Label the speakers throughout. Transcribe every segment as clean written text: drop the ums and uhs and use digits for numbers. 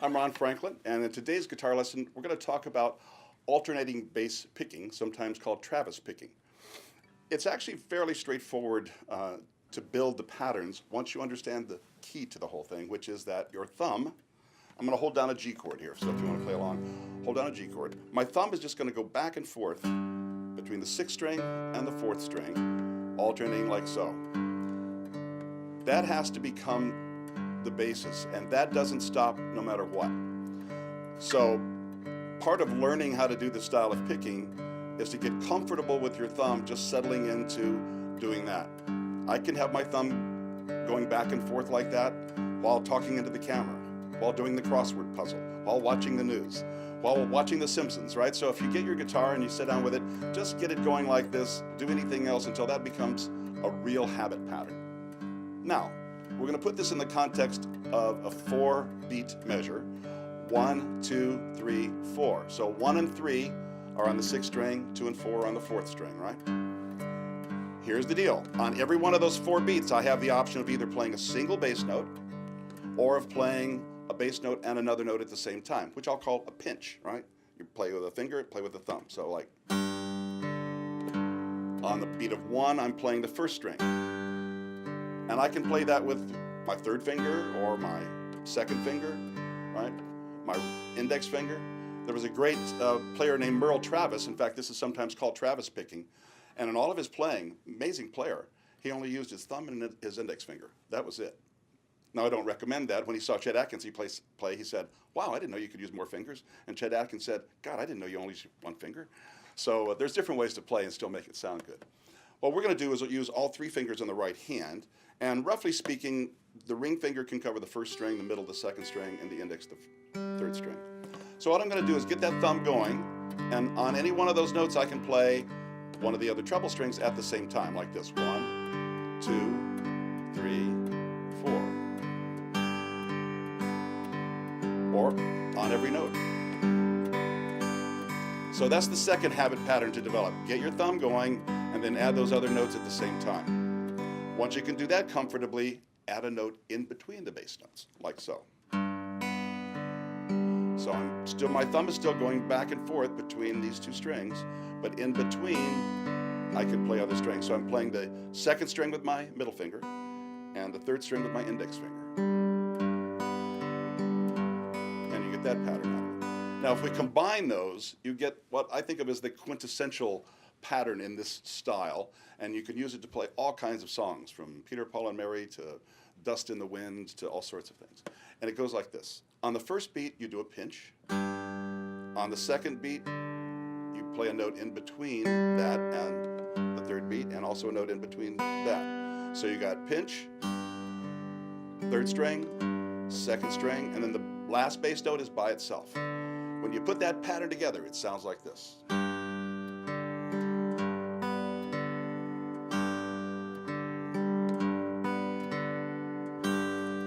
Speaker 1: I'm Ron Franklin, and in today's guitar lesson, we're going to talk about alternating bass picking, sometimes called Travis picking. It's actually fairly straightforward to build the patterns once you understand the key to the whole thing, which is that your thumb, I'm going to hold down a G chord here, so if you want to play along, hold down a G chord. My thumb is just going to go back and forth between the 6th string and the 4th string, alternating like so. That has to become the basis, and that doesn't stop no matter what. So part of learning how to do this style of picking is to get comfortable with your thumb just settling into doing that. I can have my thumb going back and forth like that while talking into the camera, while doing the crossword puzzle, while watching the news, while watching The Simpsons, right? So if you get your guitar and you sit down with it, just get it going like this, do anything else until that becomes a real habit pattern. Now, we're going to put this in the context of a 4-beat measure. 1, 2, 3, 4. So 1 and 3 are on the 6th string, 2 and 4 are on the 4th string, right? Here's the deal. On every one of those 4 beats, I have the option of either playing a single bass note or of playing a bass note and another note at the same time, which I'll call a pinch, right? You play with a finger, play with a thumb. So like, on the beat of 1, I'm playing the 1st string. And I can play that with my 3rd finger or my 2nd finger, right? My index finger. There was a great player named Merle Travis. In fact, this is sometimes called Travis picking. And in all of his playing, amazing player, he only used his thumb and his index finger. That was it. Now, I don't recommend that. When he saw Chet Atkins play, he said, wow, I didn't know you could use more fingers. And Chet Atkins said, God, I didn't know you only use one finger. So there's different ways to play and still make it sound good. What we're going to do is use all 3 fingers on the right hand. And roughly speaking, the ring finger can cover the 1st string, the middle, the 2nd string, and the index, the 3rd string. So what I'm going to do is get that thumb going, and on any one of those notes I can play one of the other treble strings at the same time, like this. 1, 2, 3, 4. Or on every note. So that's the second habit pattern to develop. Get your thumb going, and then add those other notes at the same time. Once you can do that comfortably, add a note in between the bass notes, like so. So my thumb is still going back and forth between these 2 strings, but in between, I can play other strings. So I'm playing the 2nd string with my middle finger, and the 3rd string with my index finger. And you get that pattern out of it. Now, if we combine those, you get what I think of as the quintessential pattern in this style, and you can use it to play all kinds of songs, from Peter, Paul, and Mary to Dust in the Wind to all sorts of things. And it goes like this. On the 1st beat, you do a pinch. On the 2nd beat, you play a note in between that and the 3rd beat, and also a note in between that. So you got pinch, 3rd string, 2nd string, and then the last bass note is by itself. When you put that pattern together, it sounds like this.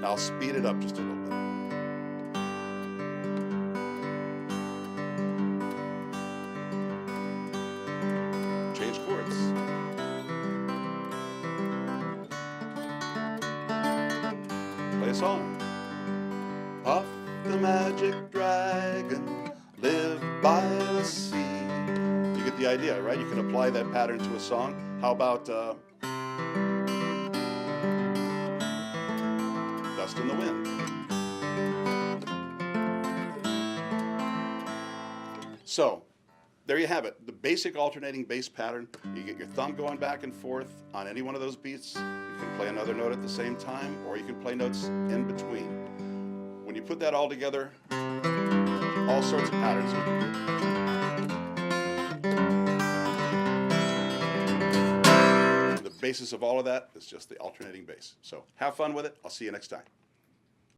Speaker 1: I'll speed it up just a little bit. Change chords. Play a song. Puff the magic dragon, live by the sea. You get the idea, right? You can apply that pattern to a song. How about Dust in the Wind? So, there you have it, the basic alternating bass pattern. You get your thumb going back and forth on any one of those beats. You can play another note at the same time, or you can play notes in between. When you put that all together, all sorts of patterns you can do. The basis of all of that is just the alternating bass. So have fun with it. I'll see you next time.